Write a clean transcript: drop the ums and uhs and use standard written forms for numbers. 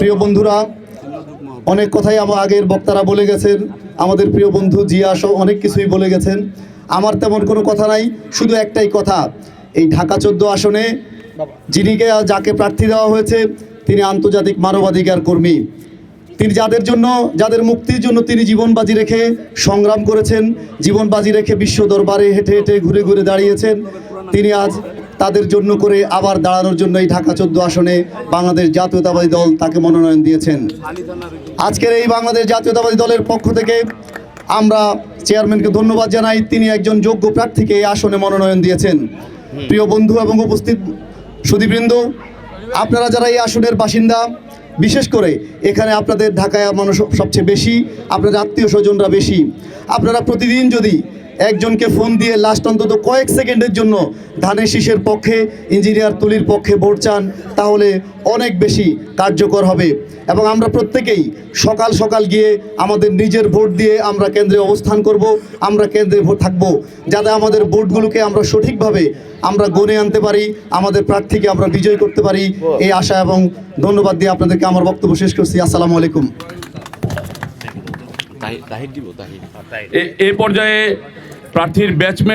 প্রিয় বন্ধুরা, অনেক কথাই আমার আগের বক্তারা বলে গেছেন, আমাদের প্রিয় বন্ধু জিয়া সহ অনেক কিছুই বলে গেছেন। আমার তেমন কোনো কথা নাই, শুধু একটাই কথা, এই ঢাকা 14 আসনে যাকে প্রার্থী দেওয়া হয়েছে তিনি আন্তর্জাতিক মানবাধিকার কর্মী। তিনি যাদের মুক্তির জন্য তিনি জীবন বাজি রেখে সংগ্রাম করেছেন, জীবন বাজি রেখে বিশ্ব দরবারে হেঁটে হেঁটে ঘুরে ঘুরে দাঁড়িয়েছেন, তিনি আজ তাদের জন্য করে আবার দাঁড়ানোর জন্য এই ঢাকা 14 আসনে বাংলাদেশ জাতীয়তাবাদী দল তাকে মনোনয়ন দিয়েছেন। আজকের এই বাংলাদেশ জাতীয়তাবাদী দলের পক্ষ থেকে আমরা চেয়ারম্যানকে ধন্যবাদ জানাই, তিনি একজন যোগ্য প্রার্থীকে এই আসনে মনোনয়ন দিয়েছেন। প্রিয় বন্ধু এবং উপস্থিত সুধীবৃন্দ, আপনারা যারা এই আসনের বাসিন্দা, বিশেষ করে এখানে আপনাদের ঢাকায় মানুষ সবচেয়ে বেশি, আপনাদের আত্মীয় স্বজনরা বেশি, আপনারা প্রতিদিন যদি একজনকে ফোন দিয়ে লাস্ট অন্তত কয়েক সেকেন্ডের জন্য ধানের শীষের পক্ষে, ইঞ্জিনিয়ার তুলির পক্ষে ভোট চান, তাহলে অনেক বেশি কার্যকর হবে। এবং আমরা প্রত্যেকেই সকাল সকাল গিয়ে আমাদের নিজের ভোট দিয়ে আমরা কেন্দ্রে অবস্থান করব, আমরা কেন্দ্রে ভোট থাকব, যাতে আমাদের ভোটগুলোকে আমরা সঠিকভাবে আমরা গণে আনতে পারি, আমাদের প্রার্থীকে আমরা বিজয় করতে পারি, এই আশা এবং ধন্যবাদ দিয়ে আপনাদেরকে আমার বক্তব্য শেষ করছি। আসসালামু আলাইকুম। এ পর্যায়ে প্রার্থীর ব্যাচমেট